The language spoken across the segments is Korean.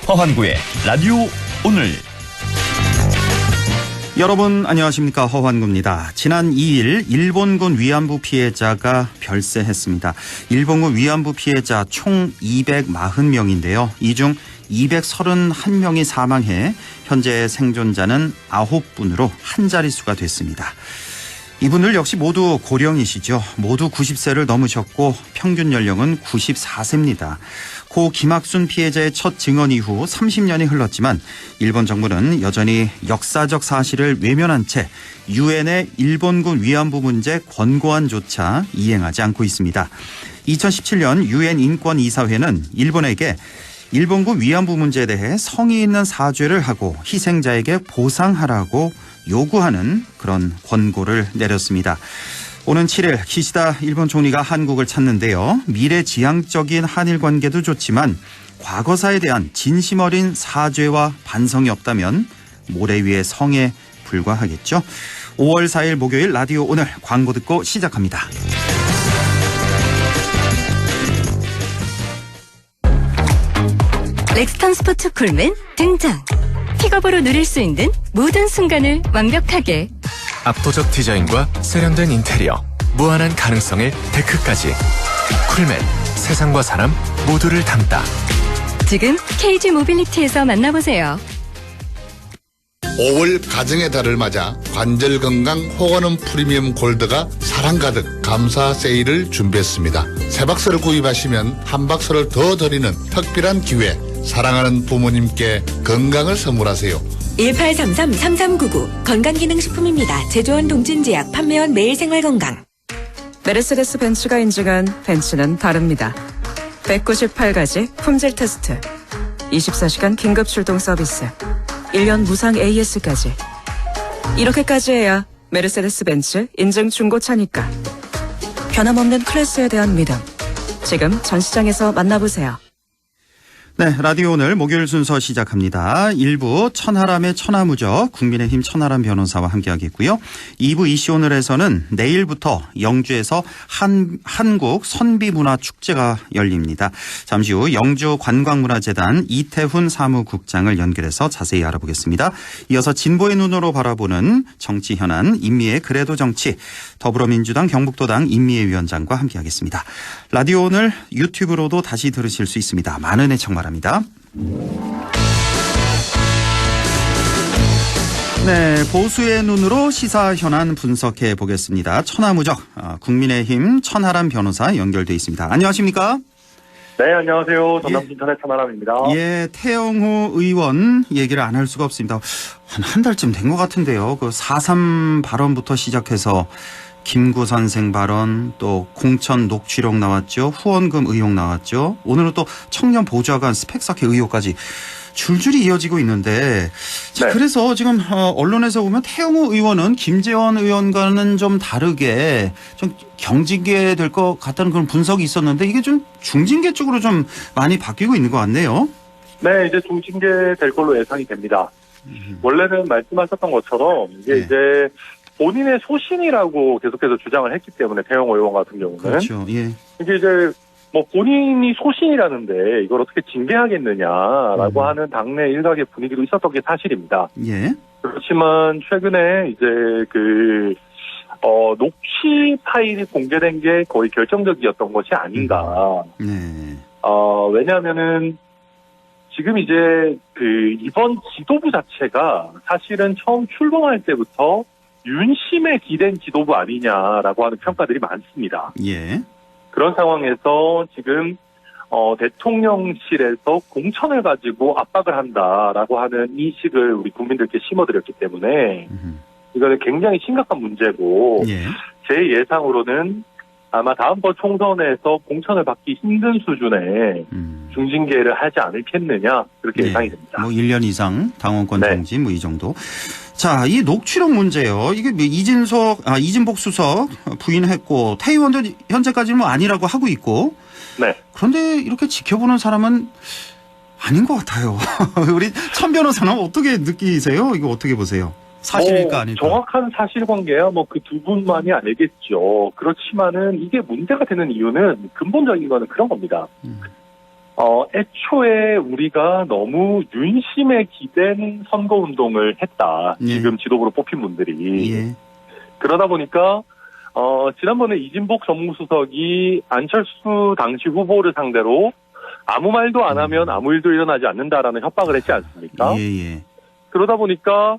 허환구의 라디오 오늘. 여러분 안녕하십니까, 허환구입니다. 지난 2일 일본군 위안부 피해자가 별세했습니다. 일본군 위안부 피해자 총 240명인데요. 이 중 231명이 사망해 현재 생존자는 9분으로 한 자릿수가 됐습니다. 이분들 역시 모두 고령이시죠. 모두 90세를 넘으셨고 평균 연령은 94세입니다. 고 김학순 피해자의 첫 증언 이후 30년이 흘렀지만 일본 정부는 여전히 역사적 사실을 외면한 채 유엔의 일본군 위안부 문제 권고안조차 이행하지 않고 있습니다. 2017년 유엔 인권이사회는 일본에게 일본군 위안부 문제에 대해 성의 있는 사죄를 하고 희생자에게 보상하라고 요구하는 그런 권고를 내렸습니다. 오는 7일 기시다 일본 총리가 한국을 찾는데요. 미래지향적인 한일 관계도 좋지만 과거사에 대한 진심 어린 사죄와 반성이 없다면 모래 위의 성에 불과하겠죠. 5월 4일 목요일 라디오 오늘 광고 듣고 시작합니다. 렉스턴 스포츠 쿨맨 등장. 픽업으로 누릴 수 있는 모든 순간을 완벽하게. 압도적 디자인과 세련된 인테리어, 무한한 가능성의 데크까지. 쿨맨, 세상과 사람 모두를 담다. 지금 KG 모빌리티에서 만나보세요. 5월 가정의 달을 맞아 관절 건강 호건음 프리미엄 골드가 사랑 가득 감사 세일을 준비했습니다. 세 박스를 구입하시면 한 박스를 더 드리는 특별한 기회. 사랑하는 부모님께 건강을 선물하세요. 1833-3399 건강기능식품입니다. 제조원 동진제약, 판매원 매일생활건강. 메르세데스 벤츠가 인증한 벤츠는 다릅니다. 198가지 품질 테스트, 24시간 긴급 출동 서비스, 1년 무상 AS까지. 이렇게까지 해야 메르세데스 벤츠 인증 중고차니까. 변함없는 클래스에 대한 믿음. 지금 전시장에서 만나보세요. 네, 라디오 오늘 목요일 순서 시작합니다. 1부 천하람의 천하무적 국민의힘 천하람 변호사와 함께하겠고요. 2부 이슈 오늘에서는 내일부터 영주에서 한국 선비문화축제가 열립니다. 잠시 후 영주관광문화재단 이태훈 사무국장을 연결해서 자세히 알아보겠습니다. 이어서 진보의 눈으로 바라보는 정치 현안 임미애 그래도 정치, 더불어민주당 경북도당 임미애 위원장과 함께하겠습니다. 라디오 오늘 유튜브로도 다시 들으실 수 있습니다. 많은 애청 바랍니다. 네, 보수의 눈으로 시사 현안 분석해 보겠습니다. 천하무적 국민의힘 천하람 변호사 연결돼 있습니다. 안녕하십니까? 네, 안녕하세요. 전남순천의 천하람입니다. 예, 태영호 의원 얘기를 안 할 수가 없습니다. 한 달쯤 된 것 같은데요. 그 4.3 발언부터 시작해서 김구 선생 발언, 또 공천 녹취록 나왔죠. 후원금 의혹 나왔죠. 오늘은 또 청년 보좌관 스펙 쌓기 의혹까지 줄줄이 이어지고 있는데, 자, 네. 그래서 지금 언론에서 보면 태영호 의원은 김재원 의원과는 좀 다르게 좀 경징계 될 것 같다는 그런 분석이 있었는데 이게 좀 중징계 쪽으로 좀 많이 바뀌고 있는 것 같네요. 네, 이제 중징계 될 걸로 예상이 됩니다. 원래는 말씀하셨던 것처럼 이게 네. 이제 본인의 소신이라고 계속해서 주장을 했기 때문에 태영호 의원 같은 경우는 그렇죠. 예. 이게 이제 뭐 본인이 소신이라는데 이걸 어떻게 징계하겠느냐라고 하는 당내 일각의 분위기도 있었던 게 사실입니다. 예. 그렇지만 최근에 이제 녹취 파일이 공개된 게 거의 결정적이었던 것이 아닌가. 네. 왜냐하면은 지금 이제 이번 지도부 자체가 사실은 처음 출범할 때부터 윤심에 기댄 지도부 아니냐라고 하는 평가들이 많습니다. 예. 그런 상황에서 지금 대통령실에서 공천을 가지고 압박을 한다라고 하는 인식을 우리 국민들께 심어드렸기 때문에 이거는 굉장히 심각한 문제고, 예. 제 예상으로는 아마 다음번 총선에서 공천을 받기 힘든 수준의 중징계를 하지 않겠느냐, 그렇게 예상이 됩니다. 뭐 1년 이상 당원권 네. 정지 뭐 이 정도. 자, 이 녹취록 문제요. 이게 이진복 수석 부인했고 태 의원도 현재까지는 뭐 아니라고 하고 있고. 네. 그런데 이렇게 지켜보는 사람은 아닌 것 같아요. 우리 천 변호사는 어떻게 느끼세요? 이거 어떻게 보세요? 사실일까 아닐까? 정확한 사실관계야 뭐 그 두 분만이 알겠죠. 그렇지만은 이게 문제가 되는 이유는 근본적인 거는 그런 겁니다. 애초에 우리가 너무 윤심에 기댄 선거운동을 했다. 예. 지금 지도부로 뽑힌 분들이. 예. 그러다 보니까 지난번에 이진복 정무수석이 안철수 당시 후보를 상대로 아무 말도 안 하면 아무 일도 일어나지 않는다라는 협박을 했지 않습니까? 예. 그러다 보니까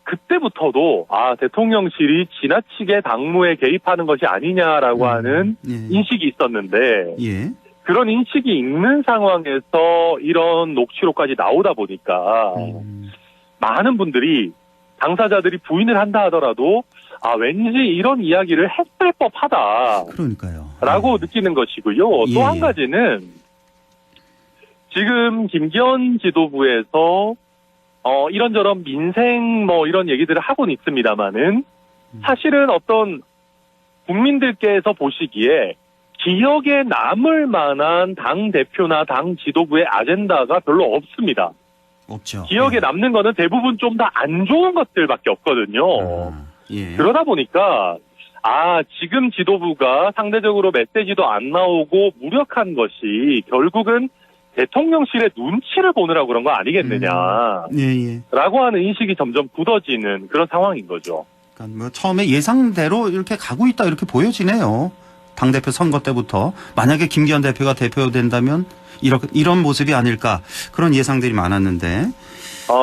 그때부터도 대통령실이 지나치게 당무에 개입하는 것이 아니냐라고 하는 예. 인식이 있었는데 예. 그런 인식이 있는 상황에서 이런 녹취록까지 나오다 보니까 많은 분들이 당사자들이 부인을 한다 하더라도 왠지 이런 이야기를 했을 법하다. 그러니까요. 라고 느끼는 것이고요. 예. 또 한 가지는 지금 김기현 지도부에서 이런저런 민생 이런 얘기들을 하고는 있습니다만은 사실은 어떤 국민들께서 보시기에 기억에 남을 만한 당 대표나 당 지도부의 아젠다가 별로 없습니다. 없죠. 기억에 예. 남는 거는 대부분 좀 다 안 좋은 것들밖에 없거든요. 예. 그러다 보니까 지금 지도부가 상대적으로 메시지도 안 나오고 무력한 것이 결국은 대통령실의 눈치를 보느라고 그런 거 아니겠느냐. 예. 라고 하는 인식이 점점 굳어지는 그런 상황인 거죠. 그러니까 처음에 예상대로 이렇게 가고 있다 이렇게 보여지네요. 당대표 선거 때부터 만약에 김기현 대표가 대표된다면 이런 모습이 아닐까 그런 예상들이 많았는데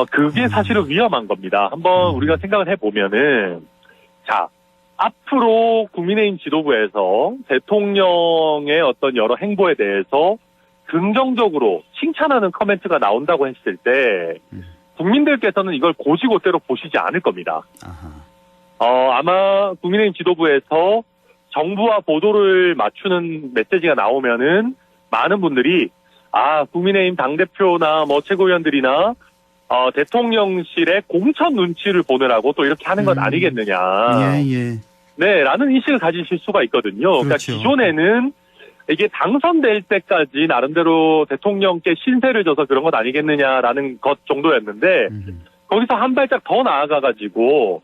그게 사실은 위험한 겁니다. 한번 우리가 생각을 해보면은 앞으로 국민의힘 지도부에서 대통령의 어떤 여러 행보에 대해서 긍정적으로 칭찬하는 커멘트가 나온다고 했을 때 국민들께서는 이걸 고지고대로 보시지 않을 겁니다. 아마 국민의힘 지도부에서 정부와 보도를 맞추는 메시지가 나오면은 많은 분들이 국민의힘 당대표나 최고위원들이나 대통령실의 공천 눈치를 보느라고 또 이렇게 하는 건 아니겠느냐. 예. 네, 라는 인식을 가지실 수가 있거든요. 그러니까 그렇죠. 기존에는 이게 당선될 때까지 나름대로 대통령께 신세를 져서 그런 것 아니겠느냐라는 것 정도였는데 거기서 한 발짝 더 나아가가지고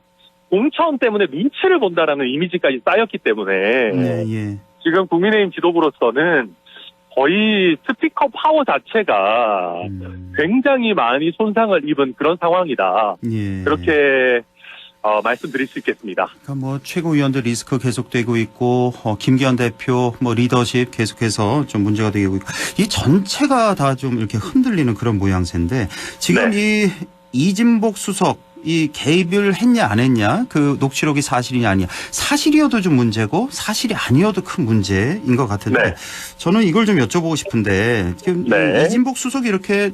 공천 때문에 눈치를 본다라는 이미지까지 쌓였기 때문에 예. 지금 국민의힘 지도부로서는 거의 스피커 파워 자체가 굉장히 많이 손상을 입은 그런 상황이다. 예. 그렇게 말씀드릴 수 있겠습니다. 그러니까 최고위원들 리스크 계속되고 있고 김기현 대표 리더십 계속해서 좀 문제가 되고 있고 이 전체가 다 좀 이렇게 흔들리는 그런 모양새인데 지금 이 이진복 수석 이 개입을 했냐 안 했냐 그 녹취록이 사실이냐 아니냐 사실이어도 좀 문제고 사실이 아니어도 큰 문제인 것 같은데 저는 이걸 좀 여쭤보고 싶은데 지금 이진복 수석이 이렇게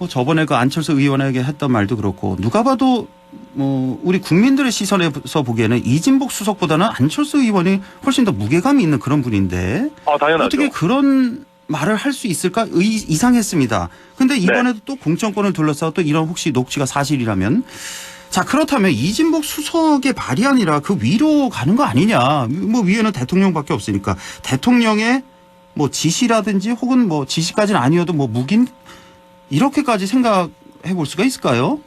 저번에 그 안철수 의원에게 했던 말도 그렇고 누가 봐도 우리 국민들의 시선에서 보기에는 이진복 수석보다는 안철수 의원이 훨씬 더 무게감이 있는 그런 분인데 당연하죠. 어떻게 그런 말을 할 수 있을까 이상했습니다. 근데 이번에도 또 공천권을 둘러싸고 또 이런 혹시 녹취가 사실이라면 그렇다면 이진복 수석의 말이 아니라 그 위로 가는 거 아니냐. 위에는 대통령밖에 없으니까 대통령의 지시라든지 혹은 지시까지는 아니어도 묵인 이렇게까지 생각해 볼 수가 있을까요?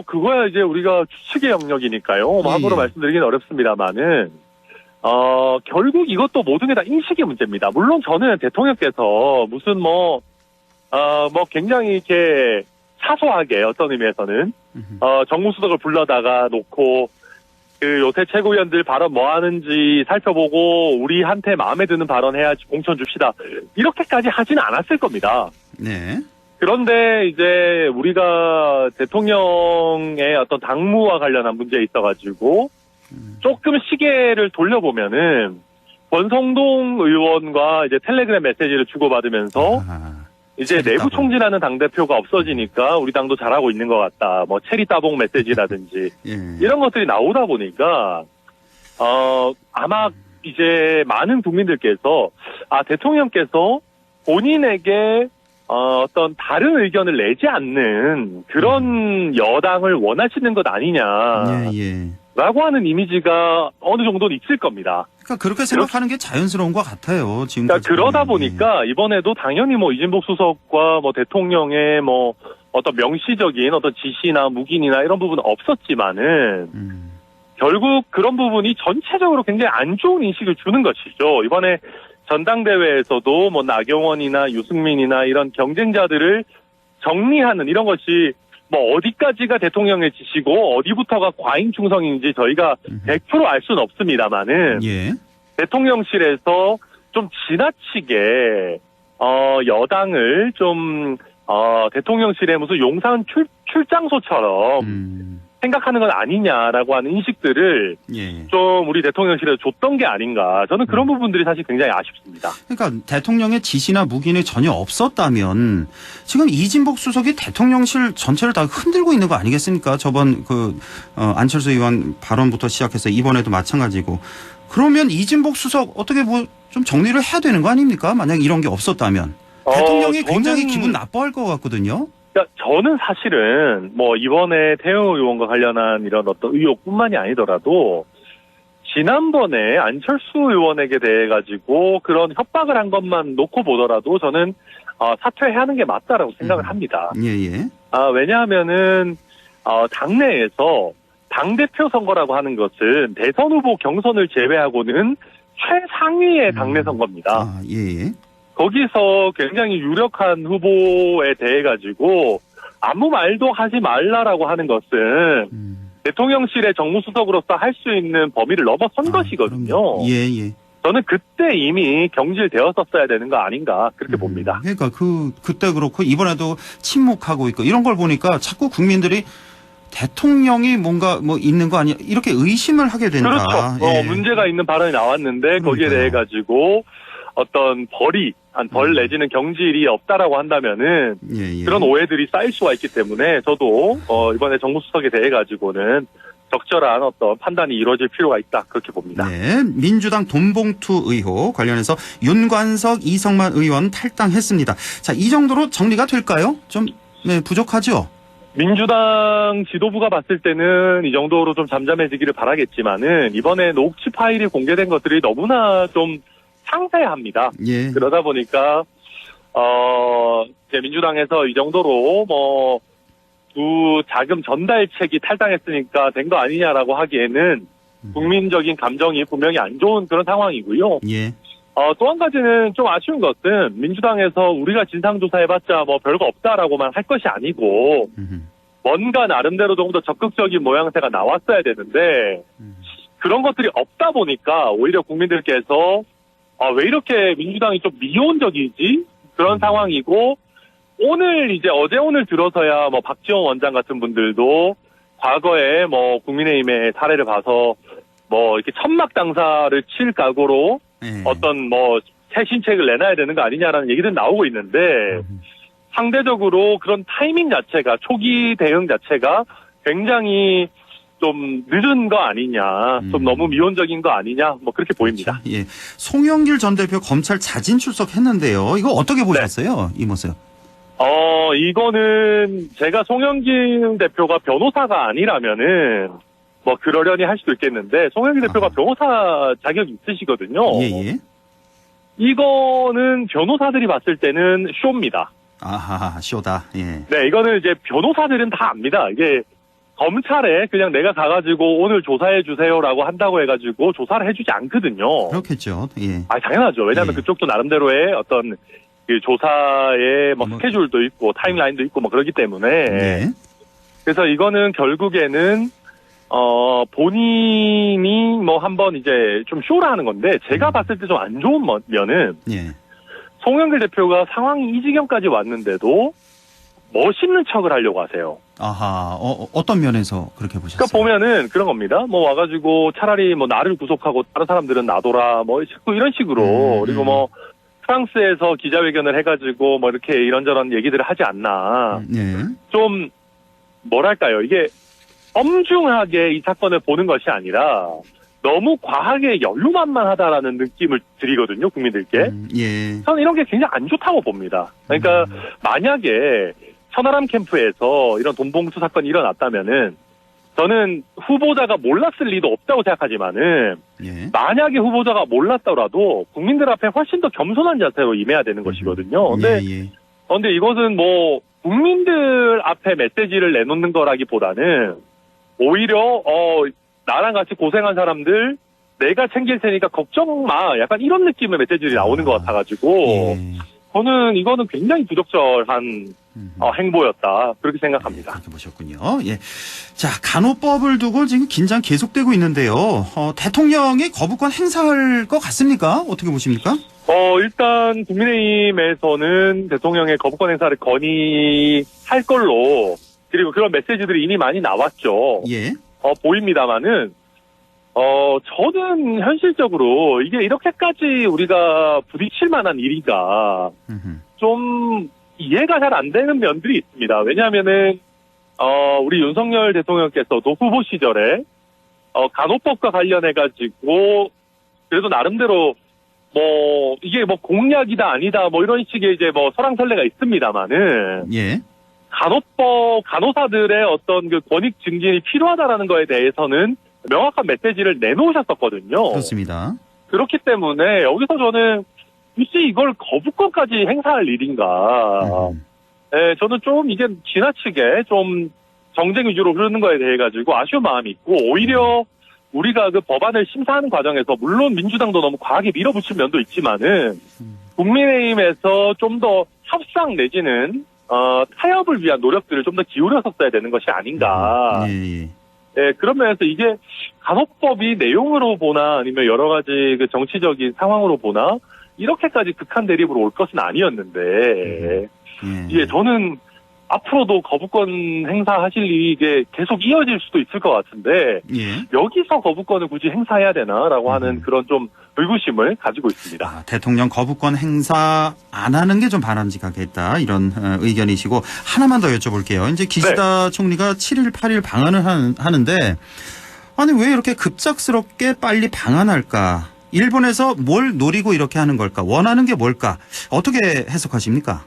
그거야 이제 우리가 추측의 영역이니까요. 함부로 말씀드리긴 어렵습니다만은 결국 이것도 모든 게 다 인식의 문제입니다. 물론 저는 대통령께서 무슨 굉장히 이렇게 사소하게 어떤 의미에서는 정무수석을 불러다가 놓고 그 요새 최고위원들 발언 뭐 하는지 살펴보고 우리한테 마음에 드는 발언 해야지 공천 줍시다. 이렇게까지 하지는 않았을 겁니다. 네. 그런데 이제 우리가 대통령의 어떤 당무와 관련한 문제에 있어가지고 조금 시계를 돌려보면은 권성동 의원과 이제 텔레그램 메시지를 주고받으면서 이제 내부 총질하는 당대표가 없어지니까 우리 당도 잘하고 있는 것 같다. 체리 따봉 메시지라든지 이런 것들이 나오다 보니까 아마 이제 많은 국민들께서 대통령께서 본인에게 어떤 다른 의견을 내지 않는 그런 여당을 원하시는 것 아니냐. 라고 하는 이미지가 어느 정도는 있을 겁니다. 그러니까 그렇게 생각하는 게 자연스러운 것 같아요. 지금. 그러다 보니까 이번에도 당연히 이진복 수석과 대통령의 어떤 명시적인 어떤 지시나 묵인이나 이런 부분은 없었지만은 결국 그런 부분이 전체적으로 굉장히 안 좋은 인식을 주는 것이죠. 이번에 전당대회에서도 뭐 나경원이나 유승민이나 이런 경쟁자들을 정리하는 이런 것이 뭐 어디까지가 대통령의 지시고 어디부터가 과잉 충성인지 저희가 100% 알 수는 없습니다만은 예. 대통령실에서 좀 지나치게 여당을 좀 대통령실의 무슨 용산 출장소처럼 생각하는 건 아니냐라고 하는 인식들을 예. 좀 우리 대통령실에 줬던 게 아닌가. 저는 그런 부분들이 사실 굉장히 아쉽습니다. 그러니까 대통령의 지시나 묵인이 전혀 없었다면 지금 이진복 수석이 대통령실 전체를 다 흔들고 있는 거 아니겠습니까? 저번 안철수 의원 발언부터 시작해서 이번에도 마찬가지고. 그러면 이진복 수석 어떻게 뭐 좀 정리를 해야 되는 거 아닙니까? 만약 이런 게 없었다면. 대통령이 굉장히 기분 나빠할 것 같거든요. 그러니까 저는 사실은 뭐 이번에 태영 의원과 관련한 이런 어떤 의혹뿐만이 아니더라도 지난번에 안철수 의원에게 대해 가지고 그런 협박을 한 것만 놓고 보더라도 저는 사퇴해야 하는 게 맞다라고 생각을 합니다. 예예. 왜냐하면은 당내에서 당대표 선거라고 하는 것은 대선 후보 경선을 제외하고는 최상위의 당내 선거입니다. 예. 거기서 굉장히 유력한 후보에 대해 가지고 아무 말도 하지 말라라고 하는 것은 대통령실의 정무수석으로서 할 수 있는 범위를 넘어선 것이거든요. 예. 저는 그때 이미 경질되었었어야 되는 거 아닌가 그렇게 봅니다. 그러니까 그때 그렇고 이번에도 침묵하고 있고 이런 걸 보니까 자꾸 국민들이 대통령이 뭔가 뭐 있는 거 아니야 이렇게 의심을 하게 된다. 그렇죠. 예. 문제가 있는 발언이 나왔는데 거기에 대해 가지고 어떤 벌 내지는 경질이 없다라고 한다면은 예. 그런 오해들이 쌓일 수가 있기 때문에 저도 이번에 정무수석에 대해 가지고는 적절한 어떤 판단이 이루어질 필요가 있다 그렇게 봅니다. 네, 민주당 돈봉투 의혹 관련해서 윤관석, 이성만 의원 탈당했습니다. 자, 이 정도로 정리가 될까요? 좀 부족하죠? 민주당 지도부가 봤을 때는 이 정도로 좀 잠잠해지기를 바라겠지만은 이번에 녹취 파일이 공개된 것들이 너무나 좀 상세합니다. 예. 그러다 보니까 이제 민주당에서 이 정도로 뭐 두 자금 전달책이 탈당했으니까 된 거 아니냐라고 하기에는 국민적인 감정이 분명히 안 좋은 그런 상황이고요. 예. 또 한 가지는 좀 아쉬운 것은 민주당에서 우리가 진상조사해봤자 뭐 별거 없다라고만 할 것이 아니고 뭔가 나름대로 조금 더 적극적인 모양새가 나왔어야 되는데 그런 것들이 없다 보니까 오히려 국민들께서 왜 이렇게 민주당이 좀 미온적이지? 그런 상황이고 이제 어제 오늘 들어서야 뭐 박지원 원장 같은 분들도 과거에 뭐 국민의힘의 사례를 봐서 뭐 이렇게 천막 당사를 칠 각오로 어떤 뭐 새 신책을 내놔야 되는 거 아니냐라는 얘기들은 나오고 있는데 상대적으로 그런 타이밍 자체가 초기 대응 자체가 굉장히 좀 늦은 거 아니냐, 좀 너무 미온적인 거 아니냐, 뭐 그렇게 보입니다. 그렇죠. 예. 송영길 전 대표 검찰 자진 출석했는데요. 이거 어떻게 보셨어요? 이 모습? 이거는 제가 송영길 대표가 변호사가 아니라면은 뭐 그러려니 할 수도 있겠는데 송영길 대표가 변호사 자격이 있으시거든요. 예. 이거는 변호사들이 봤을 때는 쇼입니다. 아하, 쇼다. 예. 네, 이거는 이제 변호사들은 다 압니다. 이게 검찰에 그냥 내가 가가지고 오늘 조사해 주세요라고 한다고 해가지고 조사를 해주지 않거든요. 그렇겠죠. 예. 당연하죠. 왜냐하면 예. 그쪽도 나름대로의 어떤 그 조사의 뭐 스케줄도 있고 타임라인도 있고 뭐 그러기 때문에 예. 그래서 이거는 결국에는 본인이 뭐 한번 이제 좀 쇼를 하는 건데 제가 봤을 때 좀 안 좋은 면은 예. 송영길 대표가 상황이 이 지경까지 왔는데도 멋있는 척을 하려고 하세요. 아하, 어떤 면에서 그렇게 보셨어요? 그러니까 보면은 그런 겁니다. 뭐 와가지고 차라리 뭐 나를 구속하고 다른 사람들은 놔둬라 뭐 자꾸 이런 식으로 그리고 뭐 프랑스에서 기자회견을 해가지고 뭐 이렇게 이런저런 얘기들을 하지 않나. 예. 좀 뭐랄까요. 이게 엄중하게 이 사건을 보는 것이 아니라 너무 과하게 연루만만하다라는 느낌을 드리거든요. 국민들께. 예. 저는 이런 게 굉장히 안 좋다고 봅니다. 그러니까 만약에 천하람 캠프에서 이런 돈봉투 사건이 일어났다면은 저는 후보자가 몰랐을 리도 없다고 생각하지만은 예. 만약에 후보자가 몰랐더라도 국민들 앞에 훨씬 더 겸손한 자세로 임해야 되는 것이거든요. 근데 근데 이것은 뭐 국민들 앞에 메시지를 내놓는 거라기보다는 오히려 나랑 같이 고생한 사람들 내가 챙길 테니까 걱정 마. 약간 이런 느낌의 메시지들이 나오는 것 같아가지고 예. 저는 이거는 굉장히 부적절한 행보였다. 그렇게 생각합니다. 그렇게 보셨군요. 예. 자, 간호법을 두고 지금 긴장 계속되고 있는데요. 대통령이 거부권 행사할 것 같습니까? 어떻게 보십니까? 일단 국민의힘에서는 대통령의 거부권 행사를 건의할 걸로, 그리고 그런 메시지들이 이미 많이 나왔죠. 예. 보입니다만은 저는 현실적으로 이게 이렇게까지 우리가 부딪힐 만한 일인가 좀 이해가 잘 안 되는 면들이 있습니다. 왜냐하면은 우리 윤석열 대통령께서도 후보 시절에 간호법과 관련해가지고 그래도 나름대로 뭐 이게 뭐 공약이다 아니다 뭐 이런 식의 이제 뭐 설왕설래가 있습니다만은 예. 간호사들의 어떤 그 권익 증진이 필요하다라는 거에 대해서는 명확한 메시지를 내놓으셨었거든요. 그렇습니다. 그렇기 때문에 여기서 저는 굳이 이걸 거부권까지 행사할 일인가. 예, 저는 좀 이게 지나치게 좀 정쟁 위주로 흐르는 거에 대해 가지고 아쉬운 마음이 있고, 오히려 우리가 그 법안을 심사하는 과정에서 물론 민주당도 너무 과하게 밀어붙인 면도 있지만은 국민의힘에서 좀 더 협상 내지는 타협을 위한 노력들을 좀 더 기울였었어야 되는 것이 아닌가. 예. 예, 그런 면에서 이게 간호법이 내용으로 보나 아니면 여러 가지 그 정치적인 상황으로 보나 이렇게까지 극한 대립으로 올 것은 아니었는데, 예, 저는 앞으로도 거부권 행사하실 일이 이게 계속 이어질 수도 있을 것 같은데, 예. 여기서 거부권을 굳이 행사해야 되나라고 하는 그런 좀 의구심을 가지고 있습니다. 대통령 거부권 행사 안 하는 게 좀 바람직하겠다 이런 의견이시고, 하나만 더 여쭤볼게요. 이제 기시다 총리가 7일, 8일 방한을 하는데, 아니 왜 이렇게 급작스럽게 빨리 방한할까? 일본에서 뭘 노리고 이렇게 하는 걸까? 원하는 게 뭘까? 어떻게 해석하십니까?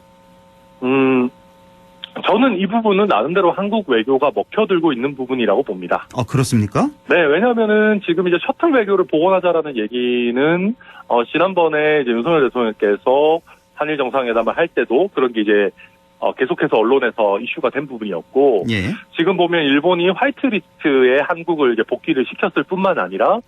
저는 이 부분은 나름대로 한국 외교가 먹혀들고 있는 부분이라고 봅니다. 그렇습니까? 네, 왜냐하면은 지금 이제 셔틀 외교를 복원하자라는 얘기는 지난번에 이제 윤석열 대통령께서 한일 정상회담을 할 때도 그런 게 이제 계속해서 언론에서 이슈가 된 부분이었고, 예. 지금 보면 일본이 화이트리스트에 한국을 이제 복귀를 시켰을 뿐만 아니라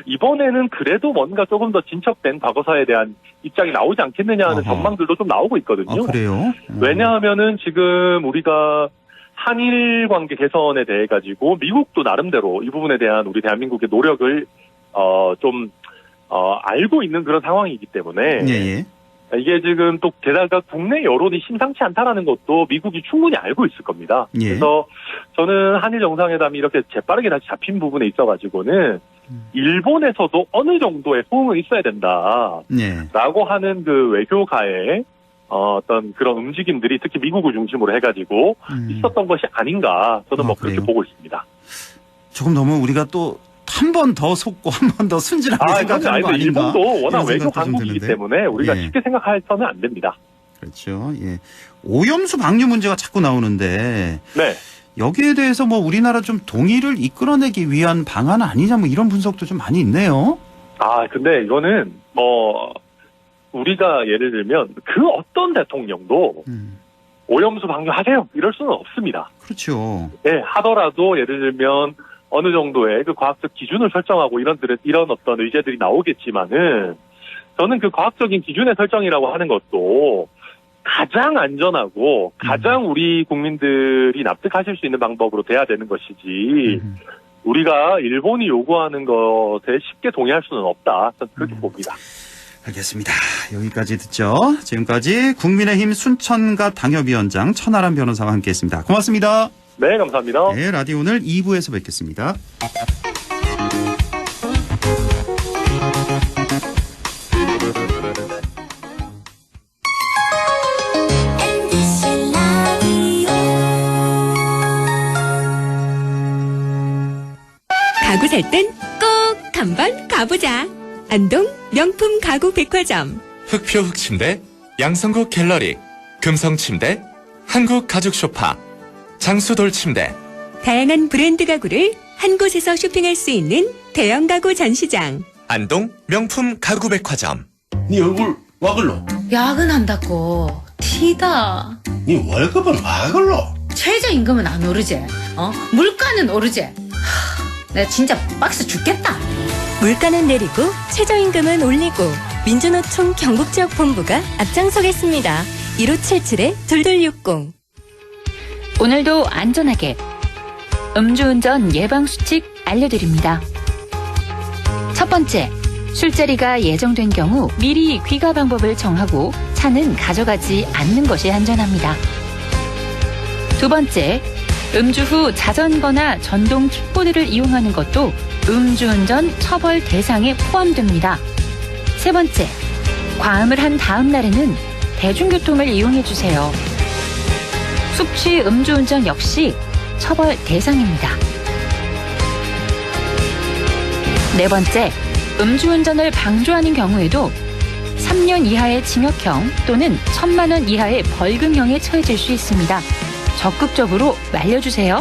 이번에는 그래도 뭔가 조금 더 진척된 과거사에 대한 입장이 나오지 않겠느냐 하는 전망들도 좀 나오고 있거든요. 그래요? 왜냐하면은 지금 우리가 한일 관계 개선에 대해 가지고 미국도 나름대로 이 부분에 대한 우리 대한민국의 노력을 알고 있는 그런 상황이기 때문에 예. 이게 지금 또 게다가 국내 여론이 심상치 않다라는 것도 미국이 충분히 알고 있을 겁니다. 예. 그래서 저는 한일 정상회담이 이렇게 재빠르게 다시 잡힌 부분에 있어가지고는 일본에서도 어느 정도의 호응은 있어야 된다라고 하는 그 외교가의 어떤 그런 움직임들이 특히 미국을 중심으로 해가지고 있었던 것이 아닌가 저는 뭐 그렇게 보고 있습니다. 조금 너무 우리가 또 한 번 더 속고 한 번 더 순진하게 생각하는 거 아닌가? 일본도 워낙 외교 강국이기 때문에 우리가 쉽게 생각해서는 안 됩니다. 그렇죠. 예. 오염수 방류 문제가 자꾸 나오는데, 네. 여기에 대해서 뭐 우리나라 좀 동의를 이끌어내기 위한 방안 아니냐 뭐 이런 분석도 좀 많이 있네요. 근데 이거는 우리가 예를 들면 그 어떤 대통령도 오염수 방류하세요 이럴 수는 없습니다. 그렇죠. 네, 하더라도 예를 들면 어느 정도의 그 과학적 기준을 설정하고 이런 어떤 의제들이 나오겠지만은, 저는 그 과학적인 기준의 설정이라고 하는 것도 가장 안전하고 가장 우리 국민들이 납득하실 수 있는 방법으로 돼야 되는 것이지, 우리가 일본이 요구하는 것에 쉽게 동의할 수는 없다. 저는 그렇게 봅니다. 알겠습니다. 여기까지 듣죠. 지금까지 국민의힘 순천가 당협위원장 천하람 변호사와 함께했습니다. 고맙습니다. 네, 감사합니다. 네, 라디오 오늘 2부에서 뵙겠습니다. 가구 살 땐 꼭 한번 가보자. 안동 명품 가구 백화점. 흑표 흑침대, 양성국 갤러리, 금성침대, 한국 가죽 소파, 장수돌 침대. 다양한 브랜드 가구를 한 곳에서 쇼핑할 수 있는 대형 가구 전시장. 안동 명품 가구 백화점. 네 얼굴 와 글로? 야근한다고 티다. 네 월급은 와 글로? 최저임금은 안 오르지. 물가는 오르지. 내가 진짜 박스 죽겠다. 물가는 내리고 최저임금은 올리고 민주노총 경북지역본부가 앞장서겠습니다. 1577-2260 오늘도 안전하게 음주운전 예방수칙 알려드립니다. 첫 번째, 술자리가 예정된 경우 미리 귀가 방법을 정하고 차는 가져가지 않는 것이 안전합니다. 두 번째, 음주 후 자전거나 전동 킥보드를 이용하는 것도 음주운전 처벌 대상에 포함됩니다. 세 번째, 과음을 한 다음 날에는 대중교통을 이용해주세요. 숙취 음주운전 역시 처벌 대상입니다. 네 번째, 음주운전을 방조하는 경우에도 3년 이하의 징역형 또는 1,000만 원 이하의 벌금형에 처해질 수 있습니다. 적극적으로 말려주세요.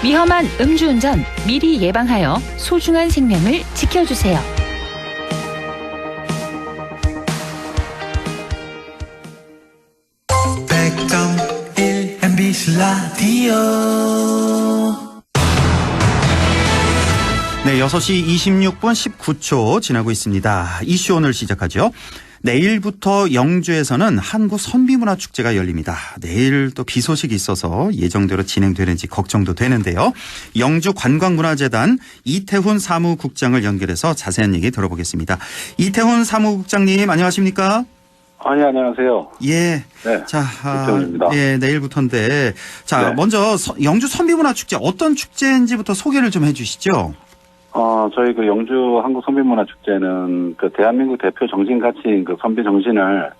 위험한 음주운전 미리 예방하여 소중한 생명을 지켜주세요. MBC 라디오. 네, 6시 26분 19초 지나고 있습니다. 이슈 오늘 시작하죠. 내일부터 영주에서는 한국 선비문화축제가 열립니다. 내일 또 비 소식이 있어서 예정대로 진행되는지 걱정도 되는데요. 영주관광문화재단 이태훈 사무국장을 연결해서 자세한 얘기 들어보겠습니다. 이태훈 사무국장님 안녕하십니까? 네, 안녕하세요. 예. 네. 자, 이태훈입니다. 예, 내일부터인데. 자, 네. 먼저 영주 선비문화축제 어떤 축제인지부터 소개를 좀 해 주시죠. 저희 그 영주 한국 선비문화축제는 그 대한민국 대표 정신 가치인 그 선비 정신을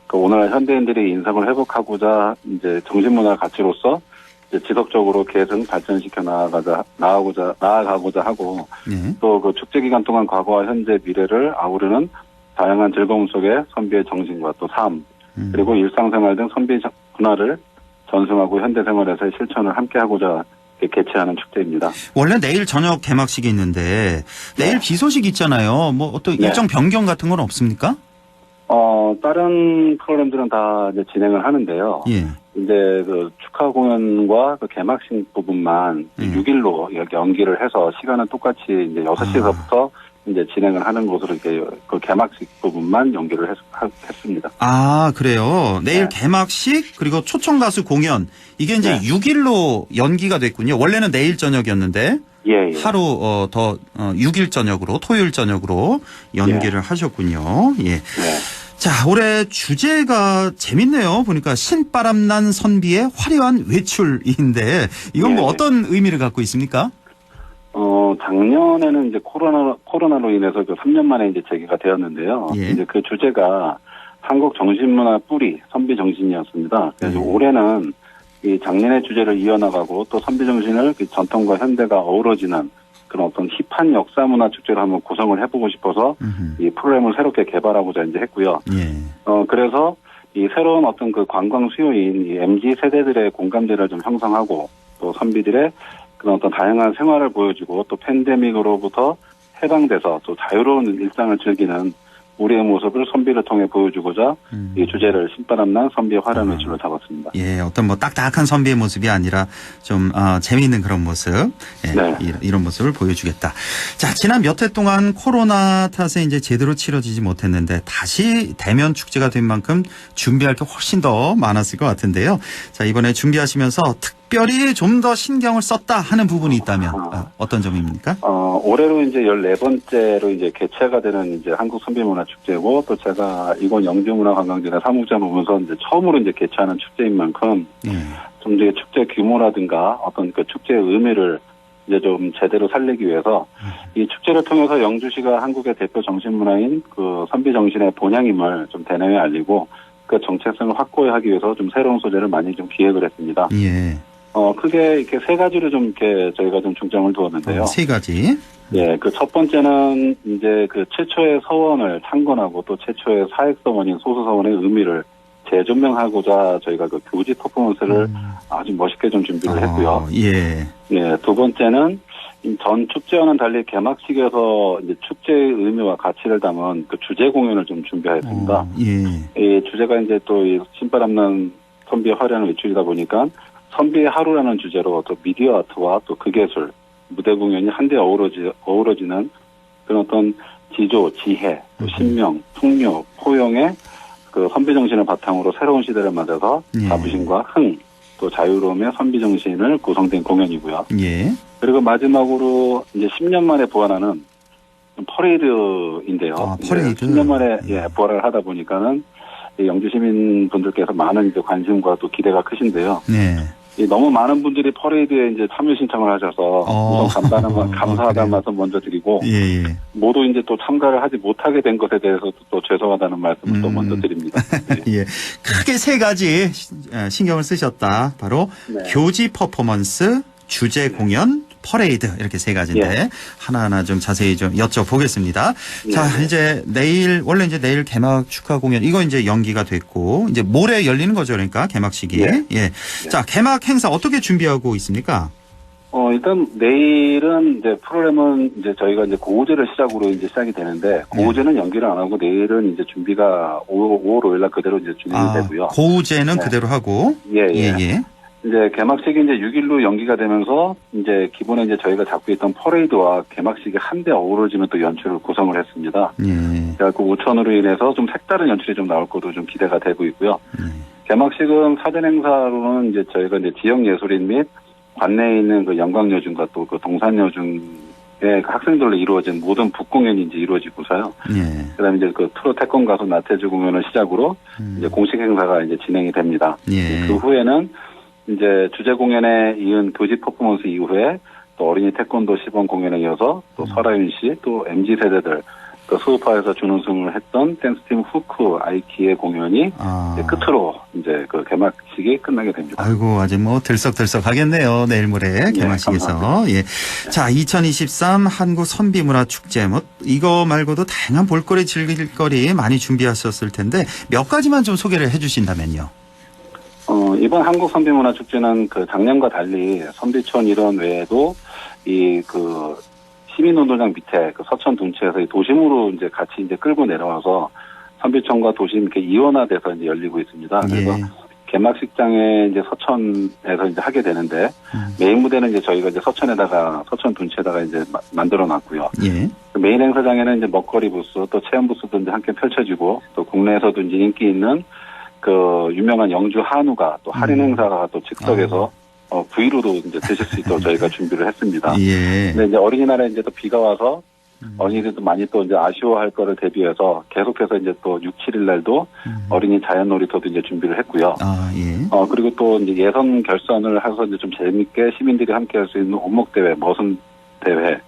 그 오늘날 현대인들이 인성을 회복하고자 이제 정신문화 가치로서 이제 지속적으로 계승 발전시켜 나아가고자 하고 네. 또 그 축제 기간 동안 과거와 현재 미래를 아우르는 다양한 즐거움 속에 선비의 정신과 또 삶, 그리고 일상생활 등 선비 문화를 전승하고 현대생활에서의 실천을 함께하고자 개최하는 축제입니다. 원래 내일 저녁 개막식이 있는데 내일 네. 비 소식 있잖아요. 뭐 어떤 네. 일정 변경 같은 건 없습니까? 다른 프로그램들은 다 이제 진행을 하는데요. 예. 이제 그 축하 공연과 그 개막식 부분만 6일로 이렇게 연기를 해서 시간은 똑같이 이제 6시서부터 이제 진행을 하는 것으로 이렇게 그 개막식 부분만 연기를 했습니다. 아, 그래요. 내일 네. 개막식 그리고 초청 가수 공연 이게 이제 네. 6일로 연기가 됐군요. 원래는 내일 저녁이었는데 예. 하루 더 6일 저녁으로 토요일 저녁으로 연기를 하셨군요. 예. 네. 자, 올해 주제가 재밌네요. 보니까 신바람난 선비의 화려한 외출인데 이건 뭐 예. 어떤 의미를 갖고 있습니까? 작년에는 이제 코로나로 인해서 그 3년 만에 이제 재개가 되었는데요. 예. 이제 그 주제가 한국 정신문화 뿌리 선비 정신이었습니다. 그래서 올해는 이 작년의 주제를 이어나가고 또 선비 정신을 그 전통과 현대가 어우러지는 그런 어떤 힙한 역사 문화 축제를 한번 구성을 해보고 싶어서 이 프로그램을 새롭게 개발하고자 이제 했고요. 예. 그래서 이 새로운 어떤 그 관광 수요인 이 MZ 세대들의 공감대를 좀 형성하고 또 선비들의 그런 어떤 다양한 생활을 보여주고 또 팬데믹으로부터 해방돼서 또 자유로운 일상을 즐기는 우리의 모습을 선비를 통해 보여주고자 이 주제를 신바람난 선비의 화려한 외출로 잡았습니다. 예, 어떤 뭐 딱딱한 선비의 모습이 아니라 좀 재미있는 그런 모습, 예, 네. 이런 모습을 보여주겠다. 자, 지난 몇 해 동안 코로나 탓에 이제 제대로 치러지지 못했는데 다시 대면 축제가 된 만큼 준비할 게 훨씬 더 많았을 것 같은데요. 자, 이번에 준비하시면서 특별히 좀 더 신경을 썼다 하는 부분이 있다면 어떤 점입니까? 올해로 이제 14번째로 이제 개최가 되는 이제 한국 선비문화축제고 또 제가 이번 영주문화관광재단 사무국장을 오면서 이제 처음으로 이제 개최하는 축제인 만큼 좀 이제 축제 규모라든가 어떤 그 축제의 의미를 이제 좀 제대로 살리기 위해서 이 축제를 통해서 영주시가 한국의 대표 정신문화인 그 선비 정신의 본향임을 좀 대내외 알리고 그 정체성을 확고하기 위해서 좀 새로운 소재를 많이 좀 기획을 했습니다. 예. 크게 이렇게 세 가지로 좀 이렇게 저희가 좀 중점을 두었는데요. 세 가지. 예, 그 첫 번째는 이제 그 최초의 서원을 창건하고 또 최초의 사획 서원인 소수 서원의 의미를 재조명하고자 저희가 그 교지 퍼포먼스를 아주 멋있게 좀 준비를 했고요. 예. 예, 두 번째는 전 축제와는 달리 개막식에서 이제 축제의 의미와 가치를 담은 그 주제 공연을 좀 준비했습니다. 예. 이 주제가 이제 또 이 신바람난 선비의 화려한 외출이다 보니까 선비의 하루라는 주제로 또 미디어 아트와 또 극예술 무대 공연이 한데 어우러지는 그런 어떤 지조, 지혜, 또 신명, 풍류, 포용의 그 선비 정신을 바탕으로 새로운 시대를 맞아서 자부심과 흥, 또 자유로움의 선비 정신을 구성된 공연이고요. 예. 그리고 마지막으로 이제 10년 만에 부활하는 퍼레이드인데요. 아, 퍼레이드. 10년 만에 부활을 하다 보니까는 영주 시민분들께서 많은 이제 관심과 또 기대가 크신데요. 네. 너무 많은 분들이 퍼레이드에 이제 참여 신청을 하셔서 우선 감사하다는 말씀 먼저 드리고 모두 이제 또 참가를 하지 못하게 된 것에 대해서 또 죄송하다는 말씀을 또 먼저 드립니다. 예. 크게 세 가지 신경을 쓰셨다. 바로 교지 퍼포먼스, 주제 공연, 퍼레이드 이렇게 세 가지인데 하나하나 좀 자세히 좀 여쭤보겠습니다. 자, 이제 원래 이제 내일 개막 축하 공연 이거 이제 연기가 됐고 이제 모레 열리는 거죠, 그러니까 개막식이. 자, 개막 행사 어떻게 준비하고 있습니까? 일단 내일은 이제 프로그램은 이제 저희가 이제 고우제를 시작으로 이제 시작이 되는데 고우제는 연기를 안 하고 내일은 이제 준비가 5월 5일 날 그대로 이제 진행이 되고요. 고우제는 그대로 하고. 이제 개막식이 이제 6일로 연기가 되면서 이제 기본에 이제 저희가 잡고 있던 퍼레이드와 개막식이 한데 어우러지면 또 연출을 구성을 했습니다. 그래서 우천으로 인해서 좀 색다른 연출이 좀 나올 것도 좀 기대가 되고 있고요. 개막식은 사전 행사로는 이제 저희가 이제 지역 예술인 및 관내에 있는 그 영광여중과 또 그 동산여중의 학생들로 이루어진 모든 북공연이 이제 이루어지고서요. 그다음에 이제 그 트로 태권 가수 나태주 공연을 시작으로 이제 공식 행사가 이제 진행이 됩니다. 그 후에는 이제 주제 공연에 이은 교지 퍼포먼스 이후에 또 어린이 태권도 시범 공연에 이어서 또 설아윤 씨, 또 MZ 세대들, 그 수우파에서 준우승을 했던 댄스팀 후크 아이키의 공연이 이제 끝으로 이제 그 개막식이 끝나게 됩니다. 아이고, 아주 뭐 들썩들썩 하겠네요. 내일 모레 개막식에서. 자, 2023 한국 선비문화 축제 뭐 이거 말고도 다양한 볼거리 즐길 거리 많이 준비하셨을 텐데 몇 가지만 좀 소개를 해 주신다면요. 이번 한국 선비문화축제는 그 작년과 달리 선비촌 일원 외에도 이 그 시민운동장 밑에 그 서천 둔치에서 이 도심으로 이제 같이 이제 끌고 내려와서 선비촌과 도심 이렇게 이원화돼서 이제 열리고 있습니다. 그래서 개막식장에 이제 서천에서 이제 하게 되는데 메인 무대는 이제 저희가 이제 서천 둔치에다가 이제 만들어 놨고요. 그 메인 행사장에는 이제 먹거리 부스 또 체험 부스도 이제 함께 펼쳐지고 또 국내에서도 이제 인기 있는 그 유명한 영주 한우가 또 할인 행사가 또 즉석에서 브이로도 이제 드실 수 있도록 저희가 준비를 했습니다. 근데 이제 어린이날에 이제 또 비가 와서 어린이들도 많이 또 이제 아쉬워할 거를 대비해서 계속해서 이제 또 6, 7일 날도 어린이 자연 놀이터도 이제 준비를 했고요. 그리고 또 이제 예선 결선을 해서 이제 좀 재밌게 시민들이 함께 할 수 있는 온목 대회, 머슴 대회,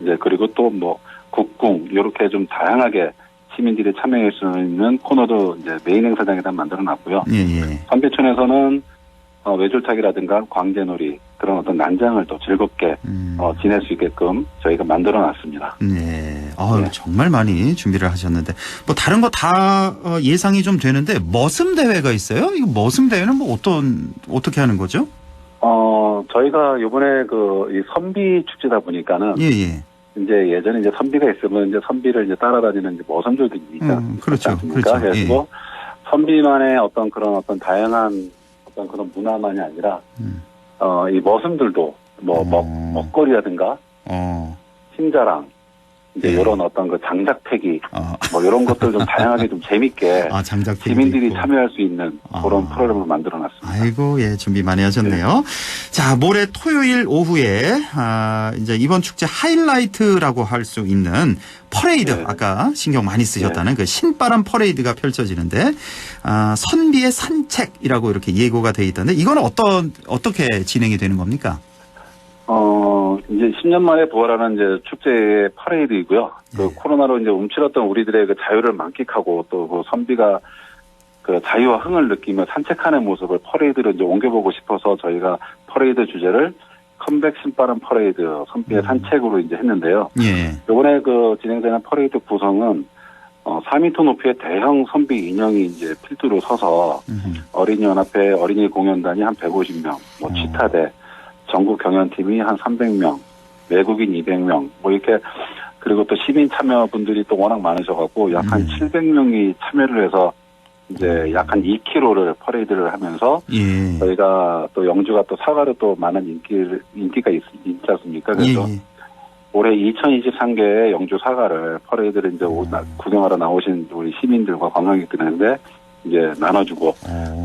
이제 그리고 또 뭐 국궁 이렇게 좀 다양하게 시민들이 참여할 수 있는 코너도 이제 메인 행사장에다 만들어 놨고요. 선비촌에서는 외줄타기라든가 광대놀이 그런 어떤 난장을 또 즐겁게 지낼 수 있게끔 저희가 만들어 놨습니다. 정말 많이 준비를 하셨는데 뭐 다른 거 다 예상이 좀 되는데 머슴 대회가 있어요? 이거 머슴 대회는 뭐 어떻게 하는 거죠? 저희가 이번에 이 선비 축제다 보니까는 이제 예전에 이제 선비가 있으면 이제 선비를 이제 따라다니는 이제 머슴들도 있지 않습니까? 그래서 선비만의 어떤 그런 어떤 다양한 어떤 그런 문화만이 아니라 이 머슴들도 뭐 먹거리라든가 신자랑 이제 이런 어떤 그 장작패기 뭐 이런 것들 좀 다양하게 좀 재밌게 시민들이 참여할 수 있는 그런 프로그램을 만들어놨습니다. 아이고, 준비 많이 하셨네요. 자, 모레 토요일 오후에 이제 이번 축제 하이라이트라고 할 수 있는 퍼레이드 아까 신경 많이 쓰셨다는 그 신바람 퍼레이드가 펼쳐지는데 선비의 산책이라고 이렇게 예고가 돼 있던데 이건 어떻게 진행이 되는 겁니까? 이제 10년 만에 부활하는 이제 축제의 퍼레이드이고요. 그 코로나로 이제 움츠렀던 우리들의 그 자유를 만끽하고 또 그 선비가 그 자유와 흥을 느끼며 산책하는 모습을 퍼레이드로 이제 옮겨보고 싶어서 저희가 퍼레이드 주제를 컴백 신바람 퍼레이드 선비의 산책으로 이제 했는데요. 이번에 그 진행되는 퍼레이드 구성은 4m 높이의 대형 선비 인형이 이제 필두로 서서 어린이연합회 어린이 공연단이 한 150명, 뭐 치타대 전국 경연팀이 한 300명, 외국인 200명, 뭐 이렇게, 그리고 또 시민 참여분들이 또 워낙 많으셔갖고 약 한 700명이 참여를 해서 이제 약 한 2km를 퍼레이드를 하면서 저희가 또 영주가 또 사과로 또 많은 인기가 있지 않습니까? 않습니까? 그래서 올해 2023개 영주 사과를 퍼레이드를 이제 구경하러 나오신 우리 시민들과 관광객들한테 이제 나눠주고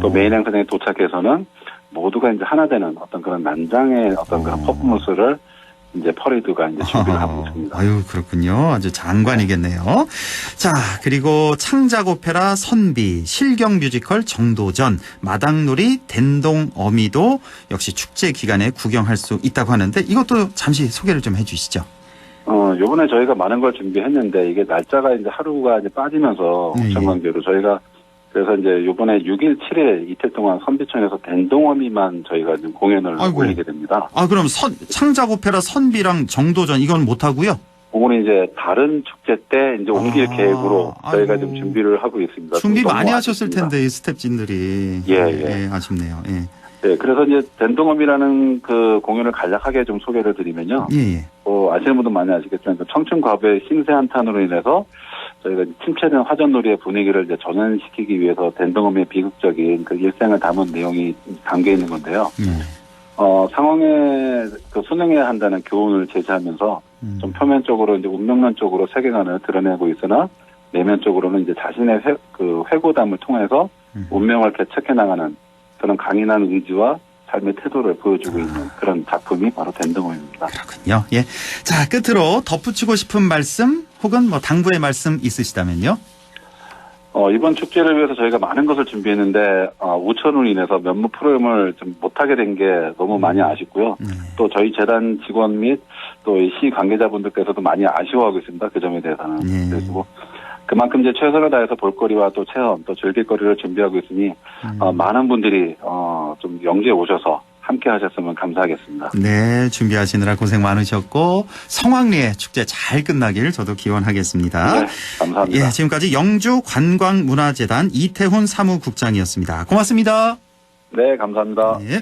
또 메인 행사장에 도착해서는 모두가 이제 하나 되는 어떤 그런 난장의 어떤 그런 퍼포먼스를 이제 퍼레이드가 이제 준비를 하고 있습니다. 아유, 그렇군요. 아주 장관이겠네요. 자, 그리고 창작 오페라 선비, 실경 뮤지컬 정도전, 마당놀이, 댄동 어미도 역시 축제 기간에 구경할 수 있다고 하는데 이것도 잠시 소개를 좀 해주시죠. 요번에 저희가 많은 걸 준비했는데 이게 날짜가 이제 하루가 이제 빠지면서 전관계로 저희가 그래서 이제 요번에 6일, 7일 이틀 동안 선비촌에서 댄동어미만 저희가 지금 공연을 올리게 됩니다. 아, 그럼 창작 오페라 선비랑 정도전 이건 못 하고요? 그거는 이제 다른 축제 때 이제 옮길 계획으로 저희가 지금 준비를 하고 있습니다. 준비 많이 하셨을 텐데, 이 스태프진들이. 예. 아쉽네요. 예. 네, 그래서 이제 댄동어미라는 그 공연을 간략하게 좀 소개를 드리면요. 아시는 분도 많이 아시겠지만 청춘 과부의 신세 한탄으로 인해서 저희가 침체된 화전놀이의 분위기를 이제 전환시키기 위해서 댄동어미의 비극적인 그 일생을 담은 내용이 담겨 있는 건데요. 상황에 그 순응해야 한다는 교훈을 제시하면서 좀 표면적으로 이제 운명론적으로 세계관을 드러내고 있으나 내면적으로는 이제 자신의 회고담을 통해서 운명을 개척해 나가는 그런 강인한 의지와 삶의 태도를 보여주고 있는 그런 작품이 바로 댄동어미입니다. 그렇군요. 예. 자, 끝으로 덧붙이고 싶은 말씀 혹은 뭐 당부의 말씀 있으시다면요? 이번 축제를 위해서 저희가 많은 것을 준비했는데 우천으로 인해서 면무 프로그램을 좀 못하게 된 게 너무 많이 아쉽고요. 또 저희 재단 직원 및 또 시 관계자분들께서도 많이 아쉬워하고 있습니다. 그 점에 대해서는. 그래서 뭐 그만큼 이제 최선을 다해서 볼거리와 또 체험 또 즐길거리를 준비하고 있으니 많은 분들이 좀 영지에 오셔서 함께 하셨으면 감사하겠습니다. 네, 준비하시느라 고생 많으셨고 성황리에 축제 잘 끝나길 저도 기원하겠습니다. 네, 감사합니다. 예, 지금까지 영주관광문화재단 이태훈 사무국장이었습니다. 고맙습니다. 네, 감사합니다. 네.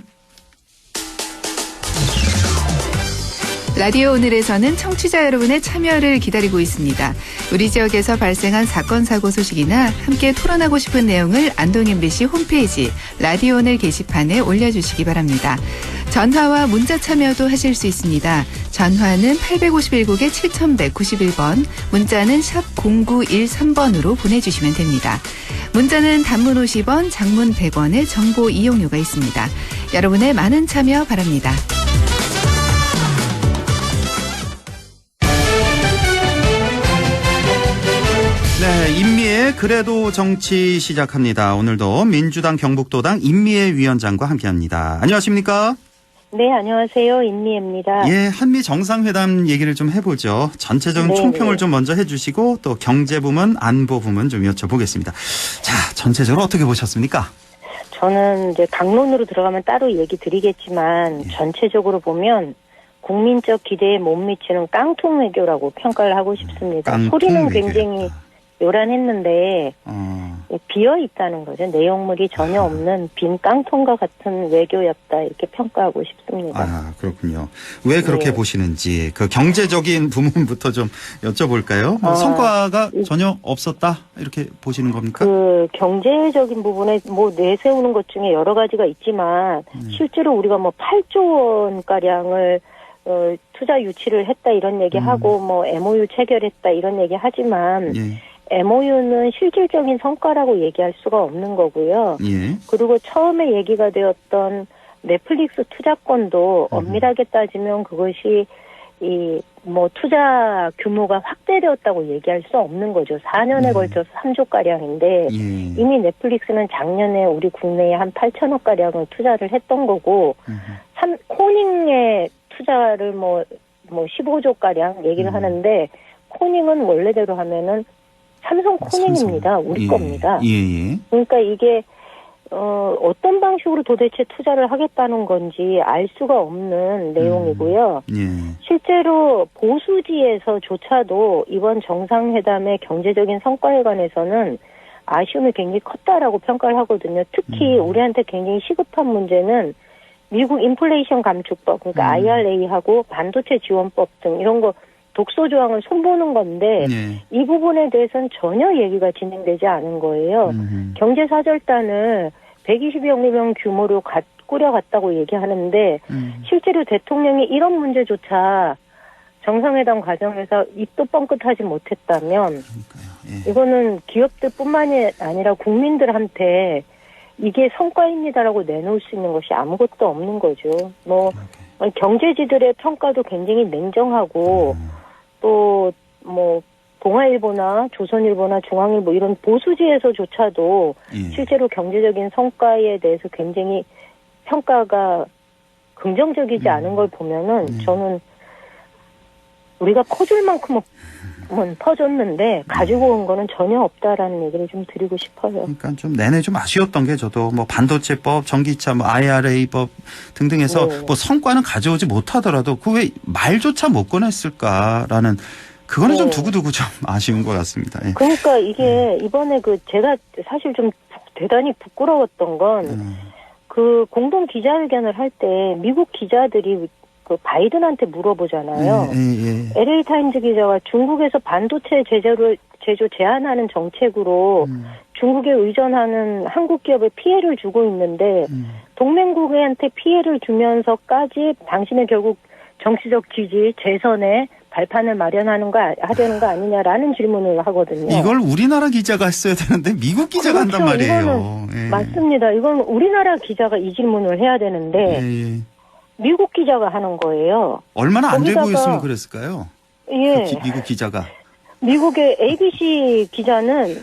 라디오 오늘에서는 청취자 여러분의 참여를 기다리고 있습니다. 우리 지역에서 발생한 사건 사고 소식이나 함께 토론하고 싶은 내용을 안동 MBC 홈페이지 라디오 오늘 게시판에 올려주시기 바랍니다. 전화와 문자 참여도 하실 수 있습니다. 전화는 851국에 7191번, 문자는 샵 0913번으로 보내주시면 됩니다. 문자는 단문 50원, 장문 100원의 정보 이용료가 있습니다. 여러분의 많은 참여 바랍니다. 네, 임미의 그래도 정치 시작합니다. 오늘도 민주당 경북도당 임미애 위원장과 함께합니다. 안녕하십니까? 네, 안녕하세요. 임미애입니다. 예, 한미 정상회담 얘기를 좀 해보죠. 전체적인 총평을 좀 먼저 해주시고 또 경제부문, 안보부문 좀 여쭤보겠습니다. 자, 전체적으로 어떻게 보셨습니까? 저는 이제 당론으로 들어가면 따로 얘기 드리겠지만 전체적으로 보면 국민적 기대에 못 미치는 깡통 외교라고 평가를 하고 싶습니다. 소리는 굉장히 요란했는데 비어 있다는 거죠. 내용물이 전혀 없는 빈 깡통과 같은 외교였다 이렇게 평가하고 싶습니다. 아, 그렇군요. 왜 그렇게 보시는지 그 경제적인 부분부터 좀 여쭤볼까요? 성과가 전혀 없었다 이렇게 보시는 겁니까? 그 경제적인 부분에 뭐 내세우는 것 중에 여러 가지가 있지만 실제로 우리가 뭐 8조 원 가량을 투자 유치를 했다 이런 얘기하고 뭐 MOU 체결했다 이런 얘기하지만 MOU는 실질적인 성과라고 얘기할 수가 없는 거고요. 그리고 처음에 얘기가 되었던 넷플릭스 투자권도 엄밀하게 따지면 그것이 뭐 투자 규모가 확대되었다고 얘기할 수 없는 거죠. 4년에 걸쳐서 3조 가량인데 이미 넷플릭스는 작년에 우리 국내에 한 8천억 가량을 투자를 했던 거고 코닝에 투자를 뭐 15조 가량 얘기를 하는데 코닝은 원래대로 하면은 삼성 코닝입니다. 우리 겁니다. 그러니까 이게 어떤 방식으로 도대체 투자를 하겠다는 건지 알 수가 없는 내용이고요. 실제로 보수지에서조차도 이번 정상회담의 경제적인 성과에 관해서는 아쉬움이 굉장히 컸다라고 평가를 하거든요. 특히 우리한테 굉장히 시급한 문제는 미국 인플레이션 감축법, 그러니까 IRA하고 반도체 지원법 등 이런 거 독소 조항을 손보는 건데 이 부분에 대해서는 전혀 얘기가 진행되지 않은 거예요. 경제사절단을 120여 명 규모로 꾸려갔다고 얘기하는데 실제로 대통령이 이런 문제조차 정상회담 과정에서 입도 뻥끗하지 못했다면 이거는 기업들뿐만이 아니라 국민들한테 이게 성과입니다라고 내놓을 수 있는 것이 아무것도 없는 거죠. 뭐 경제지들의 평가도 굉장히 냉정하고 또 뭐 동아일보나 조선일보나 중앙일보 이런 보수지에서조차도 실제로 경제적인 성과에 대해서 굉장히 평가가 긍정적이지 않은 걸 보면은 저는 우리가 퍼줄 만큼은 퍼줬는데 가지고 온 거는 전혀 없다라는 얘기를 좀 드리고 싶어요. 그러니까 좀 내내 좀 아쉬웠던 게 저도 뭐 반도체법, 전기차, 뭐 IRA법 등등해서 뭐 성과는 가져오지 못하더라도 그 왜 말조차 못 꺼냈을까라는 그거는 좀 두고두고 좀 아쉬운 것 같습니다. 예. 그러니까 이게 이번에 제가 사실 좀 대단히 부끄러웠던 건 그 공동 기자회견을 할 때 미국 기자들이 그 바이든한테 물어보잖아요. LA 타임즈 기자가 중국에서 반도체 제조 제한하는 정책으로 중국에 의존하는 한국 기업에 피해를 주고 있는데 동맹국한테 피해를 주면서까지 당신의 결국 정치적 지지, 재선에 발판을 마련하는 하려는 거 아니냐라는 질문을 하거든요. 이걸 우리나라 기자가 했어야 되는데 미국 기자가 한단 말이에요. 맞습니다. 이건 우리나라 기자가 이 질문을 해야 되는데 미국 기자가 하는 거예요. 얼마나 안 돼 보였으면 그랬을까요? 예. 미국 기자가. 미국의 ABC 기자는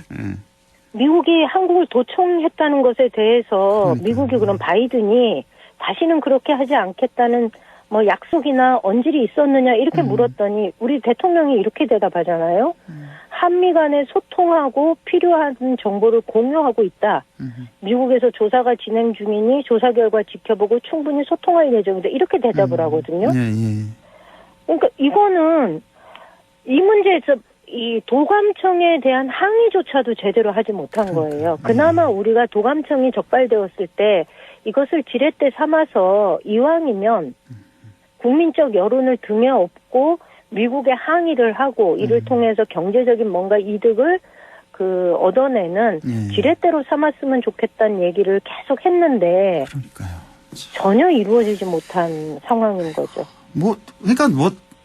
미국이 한국을 도청했다는 것에 대해서 미국이 그럼 바이든이 다시는 그렇게 하지 않겠다는 뭐 약속이나 언질이 있었느냐 이렇게 물었더니 우리 대통령이 이렇게 대답하잖아요. 한미 간에 소통하고 필요한 정보를 공유하고 있다. 미국에서 조사가 진행 중이니 조사 결과 지켜보고 충분히 소통할 예정이다. 이렇게 대답을 하거든요. 그러니까 이거는 이 문제에서 이 도감청에 대한 항의조차도 제대로 하지 못한 거예요. 그나마 우리가 도감청이 적발되었을 때 이것을 지렛대 삼아서 이왕이면 국민적 여론을 등에 업고 미국에 항의를 하고 이를 통해서 경제적인 뭔가 이득을 얻어내는 지렛대로 삼았으면 좋겠다는 얘기를 계속 했는데 전혀 이루어지지 못한 상황인 거죠. 그러니까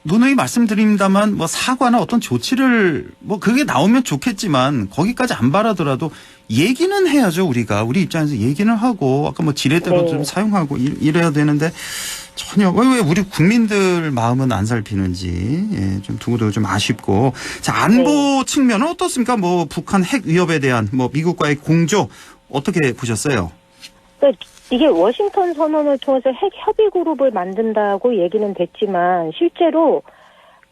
누누이 말씀드립니다만 사과나 어떤 조치를 그게 나오면 좋겠지만 거기까지 안 바라더라도 얘기는 해야죠. 우리 입장에서 얘기는 하고 아까 지렛대로 좀 사용하고 이래야 되는데 전혀 왜 우리 국민들 마음은 안 살피는지 좀 두고두고 좀 아쉽고. 자, 안보 측면은 어떻습니까? 북한 핵 위협에 대한 미국과의 공조 어떻게 보셨어요? 이게 워싱턴 선언을 통해서 핵 협의 그룹을 만든다고 얘기는 됐지만 실제로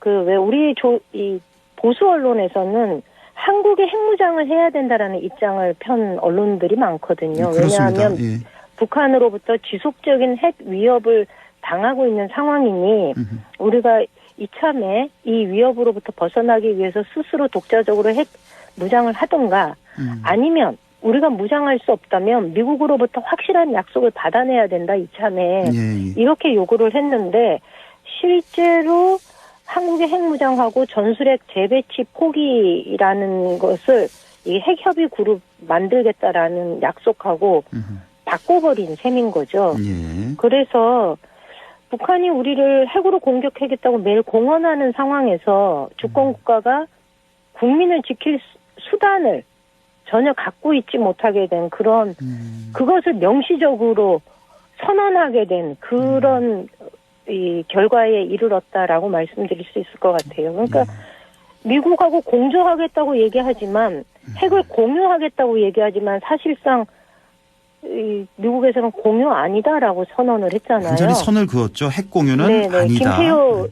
왜 우리 이 보수 언론에서는 한국의 핵무장을 해야 된다라는 입장을 편 언론들이 많거든요. 왜냐하면 북한으로부터 지속적인 핵 위협을 당하고 있는 상황이니 우리가 이참에 이 위협으로부터 벗어나기 위해서 스스로 독자적으로 핵 무장을 하던가 아니면 우리가 무장할 수 없다면 미국으로부터 확실한 약속을 받아내야 된다 이참에 이렇게 요구를 했는데 실제로 한국의 핵무장하고 전술핵 재배치 포기라는 것을 이 핵협의 그룹 만들겠다라는 약속하고 바꿔버린 셈인 거죠. 그래서 북한이 우리를 핵으로 공격하겠다고 매일 공언하는 상황에서 주권국가가 국민을 지킬 수단을 전혀 갖고 있지 못하게 된 그것을 명시적으로 선언하게 된 그런 이 결과에 이르렀다라고 말씀드릴 수 있을 것 같아요. 그러니까 미국하고 공조하겠다고 얘기하지만 핵을 공유하겠다고 얘기하지만 사실상 미국에서는 공유 아니다라고 선언을 했잖아요. 완전히 선을 그었죠. 핵 공유는 아니다. 김태효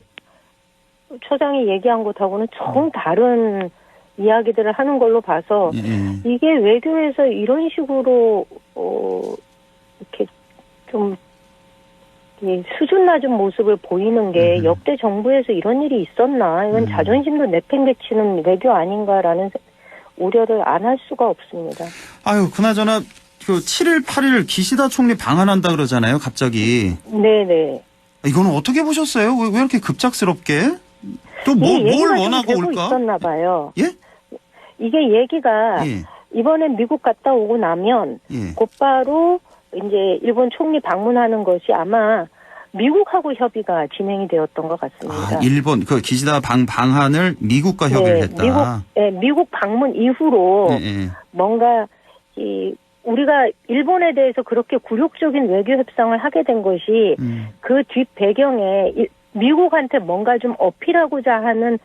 처장이 얘기한 것하고는 정 다른 이야기들을 하는 걸로 봐서 이게 외교에서 이런 식으로 이렇게 좀 수준 낮은 모습을 보이는 게 역대 정부에서 이런 일이 있었나 이건 자존심도 내팽개치는 외교 아닌가라는 우려를 안 할 수가 없습니다. 아유 그나저나 7일 8일 기시다 총리 방한한다 그러잖아요. 갑자기. 네네. 이거는 어떻게 보셨어요? 왜 이렇게 급작스럽게? 또 뭘 원하고 올까? 있었나 봐요. 예? 이게 얘기가 이번에 미국 갔다 오고 나면 곧바로 이제 일본 총리 방문하는 것이 아마 미국하고 협의가 진행이 되었던 것 같습니다. 일본 그 기시다 방한을 미국과 협의를 했다. 미국 방문 이후로 뭔가 우리가 일본에 대해서 그렇게 굴욕적인 외교 협상을 하게 된 것이 그 뒷 배경에 미국한테 뭔가 좀 어필하고자 하는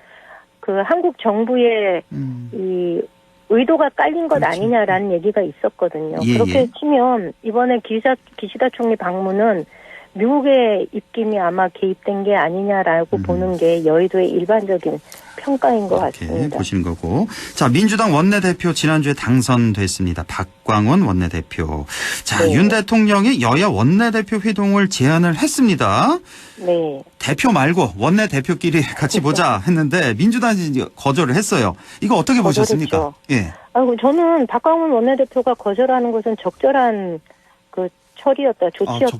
그 한국 정부의 이 의도가 깔린 것 아니냐라는 얘기가 있었거든요. 그렇게 치면 이번에 기시다 총리 방문은 미국의 입김이 아마 개입된 게 아니냐라고 보는 게 여의도의 일반적인 평가인 것 같습니다. 보시는 거고. 자, 민주당 원내대표 지난주에 당선됐습니다. 박광원 원내대표. 자, 윤 대통령이 여야 원내대표 회동을 제안을 했습니다. 네. 대표 말고 원내대표끼리 같이 보자 했는데 민주당이 거절을 했어요. 이거 어떻게 보셨습니까? 예. 저는 박광원 원내대표가 거절하는 것은 적절한 그 조치였다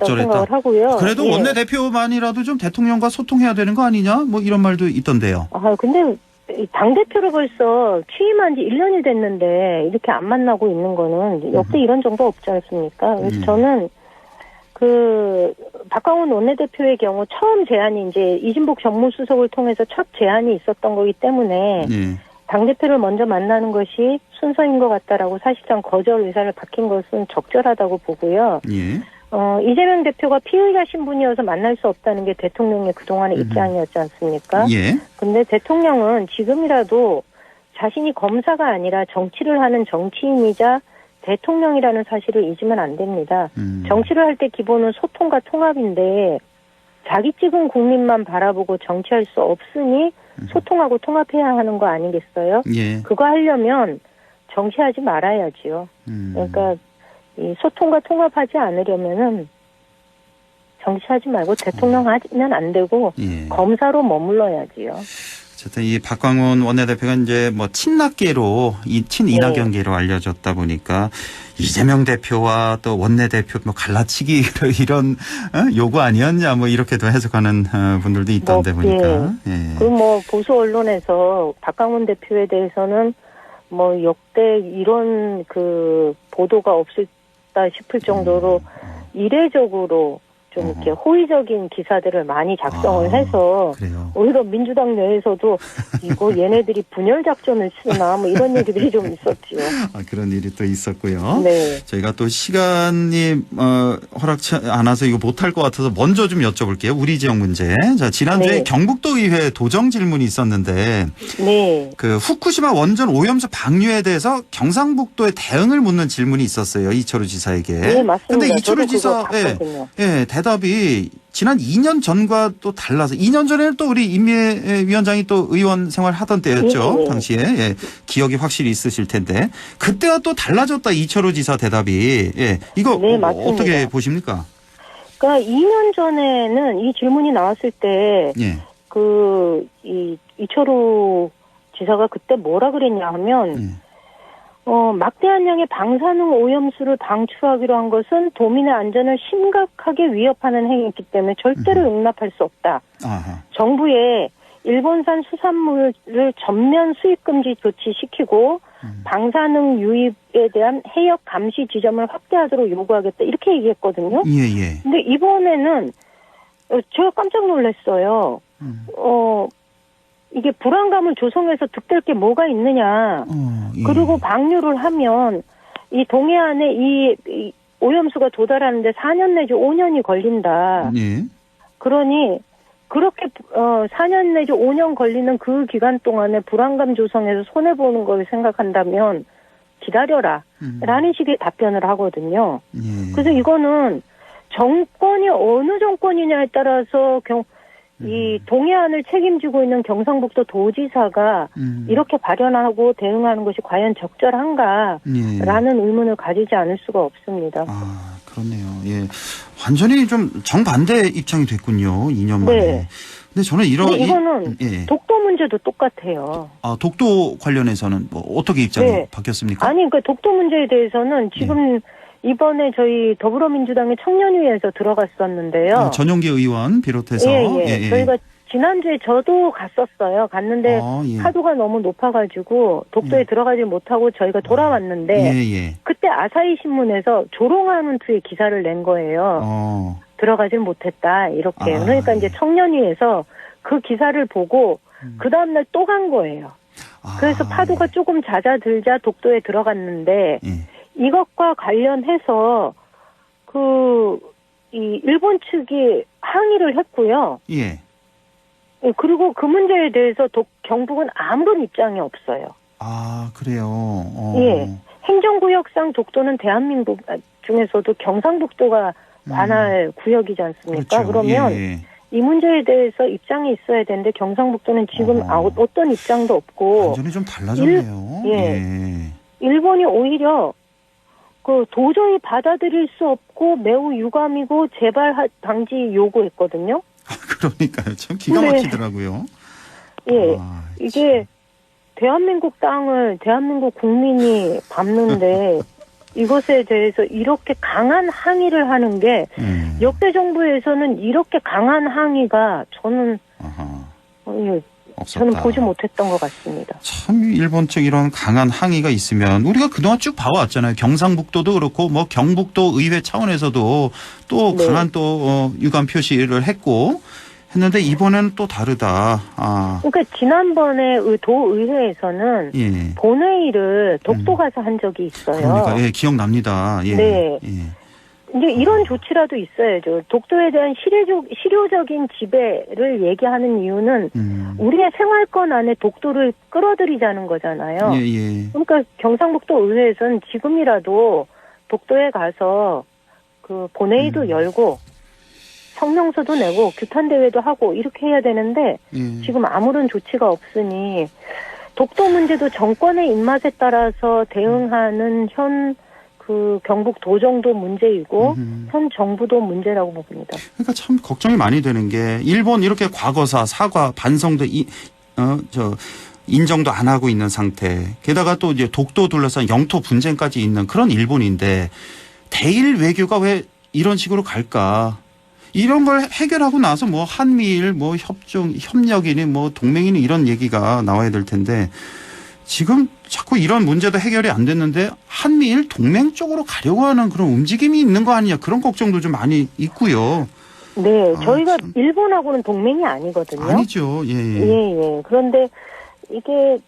생각을 하고요. 그래도 원내대표만이라도 좀 대통령과 소통해야 되는 거 아니냐? 뭐 이런 말도 있던데요. 근데 당대표로 벌써 취임한 지 1년이 됐는데 이렇게 안 만나고 있는 거는 역대 이런 정도 없지 않습니까? 그래서 저는 그 박광원 원내대표의 경우 처음 제안이 이제 이진복 정무수석을 통해서 첫 제안이 있었던 거기 때문에 당대표를 먼저 만나는 것이 순서인 것 같다라고 사실상 거절 의사를 밝힌 것은 적절하다고 보고요. 이재명 대표가 피의자 신분이어서 만날 수 없다는 게 대통령의 그동안의 입장이었지 않습니까? 근데 대통령은 지금이라도 자신이 검사가 아니라 정치를 하는 정치인이자 대통령이라는 사실을 잊으면 안 됩니다. 정치를 할 때 기본은 소통과 통합인데 자기 찍은 국민만 바라보고 정치할 수 없으니 소통하고 통합해야 하는 거 아니겠어요? 그거 하려면 정치하지 말아야지요. 그러니까 이 소통과 통합하지 않으려면은 정치하지 말고 대통령 하면 안 되고 검사로 머물러야지요. 어쨌든 이 박광원 원내대표가 이제 뭐 친낙계로 친이낙연계로 알려졌다 보니까 이재명 대표와 또 원내대표 뭐 갈라치기 이런 요구 아니었냐 뭐 이렇게도 해석하는 분들도 있던데 보니까. 그 뭐 보수 언론에서 박광원 대표에 대해서는 뭐 역대 이런 그 보도가 없었다 싶을 정도로 이례적으로 좀 이렇게 호의적인 기사들을 많이 작성을 해서 오히려 민주당 내에서도 이거 얘네들이 분열 작전을 쓰나 뭐 이런 얘기들이 좀 있었죠. 그런 일이 또 있었고요. 네. 저희가 또 시간이 허락치 않아서 이거 못할 것 같아서 먼저 좀 여쭤볼게요. 우리 지역 문제. 자, 지난주에 경북도 의회 도정 질문이 있었는데 그 후쿠시마 원전 오염수 방류에 대해서 경상북도의 대응을 묻는 질문이 있었어요. 이철우 지사에게. 네, 맞습니다. 근데 이철우 지사 대답이 지난 2년 전과 또 달라서 2년 전에는 또 우리 임미애위원장이 또 의원 생활하던 때였죠. 당시에. 기억이 확실히 있으실 텐데. 그때와 또 달라졌다. 이철우 지사 대답이. 이거 어떻게 보십니까? 그러니까 2년 전에는 이 질문이 나왔을 때 이철우 지사가 그때 뭐라 그랬냐 하면 막대한 양의 방사능 오염수를 방출하기로 한 것은 도민의 안전을 심각하게 위협하는 행위이기 때문에 절대로 용납할 수 없다. 정부에 일본산 수산물을 전면 수입 금지 조치시키고 방사능 유입에 대한 해역 감시 지점을 확대하도록 요구하겠다. 이렇게 얘기했거든요. 근데 이번에는 제가 깜짝 놀랐어요. 이게 불안감을 조성해서 득될 게 뭐가 있느냐. 그리고 방류를 하면 이 동해안에 이 오염수가 도달하는데 4년 내지 5년이 걸린다. 그러니 그렇게 4년 내지 5년 걸리는 그 기간 동안에 불안감 조성해서 손해보는 걸 생각한다면 기다려라. 라는 식의 답변을 하거든요. 그래서 이거는 정권이 어느 정권이냐에 따라서 이 동해안을 책임지고 있는 경상북도 도지사가 이렇게 발언하고 대응하는 것이 과연 적절한가라는 의문을 가지지 않을 수가 없습니다. 그렇네요. 완전히 좀 정반대 입장이 됐군요. 2년 만에. 근데 저는 이거는 독도 문제도 똑같아요. 독도 관련해서는 뭐 어떻게 입장이 바뀌었습니까? 아니, 그러니까 독도 문제에 대해서는 지금 이번에 저희 더불어민주당의 청년위에서 들어갔었는데요. 전용기 의원 비롯해서 저희가 지난주에 저도 갔었어요. 갔는데 예. 파도가 너무 높아가지고 독도에 들어가지 못하고 저희가 돌아왔는데 그때 아사히 신문에서 조롱하는 투의 기사를 낸 거예요. 들어가질 못했다 이렇게. 그러니까 이제 청년위에서 그 기사를 보고 그 다음날 또 간 거예요. 그래서 파도가 조금 잦아들자 독도에 들어갔는데 이것과 관련해서 이 일본 측이 항의를 했고요. 예. 그리고 그 문제에 대해서 경북은 아무런 입장이 없어요. 아, 그래요. 예. 행정구역상 독도는 대한민국 중에서도 경상북도가 관할 구역이지 않습니까? 그렇죠. 그러면 이 문제에 대해서 입장이 있어야 되는데 경상북도는 지금 어떤 입장도 없고 완전히 좀 달라졌네요. 일본이 오히려 도저히 받아들일 수 없고 매우 유감이고 재발 방지 요구했거든요. 그러니까요. 참 기가 막히더라고요. 예. 이게 대한민국 땅을 대한민국 국민이 밟는데 이것에 대해서 이렇게 강한 항의를 하는 게 역대 정부에서는 이렇게 강한 항의가 저는 보지 못했던 것 같습니다. 참 일본 측 이런 강한 항의가 있으면 우리가 그동안 쭉 봐왔잖아요. 경상북도도 그렇고 뭐 경북도 의회 차원에서도 또 강한 또 유감 표시를 했는데 이번에는 또 다르다. 그러니까 지난번에 도의회에서는 본회의를 독도 가서 한 적이 있어요. 그러니까 기억납니다. 네. 이제 이런 조치라도 있어야죠. 독도에 대한 실효적인 지배를 얘기하는 이유는 우리의 생활권 안에 독도를 끌어들이자는 거잖아요. 그러니까 경상북도 의회에서는 지금이라도 독도에 가서 본회의도 열고 성명서도 내고 규탄대회도 하고 이렇게 해야 되는데 지금 아무런 조치가 없으니 독도 문제도 정권의 입맛에 따라서 대응하는 현 경북 도정도 문제이고 현 정부도 문제라고 봅니다. 그러니까 참 걱정이 많이 되는 게 일본 이렇게 과거사, 사과, 반성도 인정도 안 하고 있는 상태. 게다가 또 이제 독도 둘러싼 영토 분쟁까지 있는 그런 일본인데 대일 외교가 왜 이런 식으로 갈까? 이런 걸 해결하고 나서 뭐 한미일 뭐 협력이니 뭐 동맹이니 이런 얘기가 나와야 될 텐데 지금 자꾸 이런 문제도 해결이 안 됐는데 한미일 동맹 쪽으로 가려고 하는 그런 움직임이 있는 거 아니냐 그런 걱정도 좀 많이 있고요. 네, 저희가 일본하고는 동맹이 아니거든요. 아니죠. 예. 그런데 이게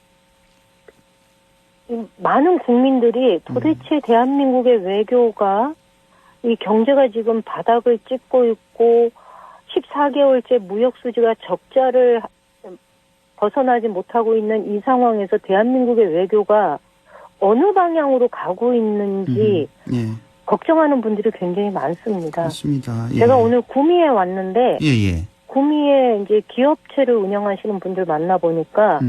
많은 국민들이 도대체 대한민국의 외교가 이 경제가 지금 바닥을 찍고 있고 14개월째 무역 수지가 적자를 벗어나지 못하고 있는 이 상황에서 대한민국의 외교가 어느 방향으로 가고 있는지 걱정하는 분들이 굉장히 많습니다. 맞습니다. 제가 오늘 구미에 왔는데 구미에 이제 기업체를 운영하시는 분들 만나 보니까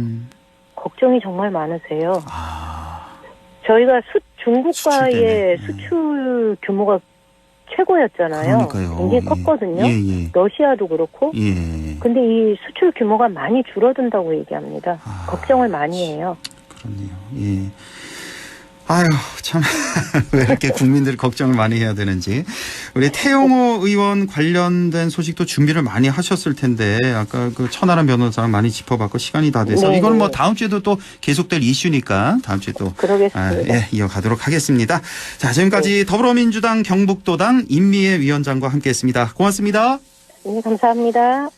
걱정이 정말 많으세요. 저희가 중국과의 수출 규모가 최고였잖아요. 그러니까요. 굉장히 컸거든요. 러시아도 그렇고. 근데 이 수출 규모가 많이 줄어든다고 얘기합니다. 걱정을 많이 해요. 그렇네요. 아유, 참, 왜 이렇게 국민들이 걱정을 많이 해야 되는지. 우리 태영호 의원 관련된 소식도 준비를 많이 하셨을 텐데, 아까 천하람 변호사랑 많이 짚어봤고, 시간이 다 돼서. 이건 뭐 다음 주에도 또 계속될 이슈니까, 다음 주에 또. 그러겠습니다. 이어가도록 하겠습니다. 자, 지금까지 더불어민주당 경북도당 임미애 위원장과 함께 했습니다. 고맙습니다. 네, 감사합니다.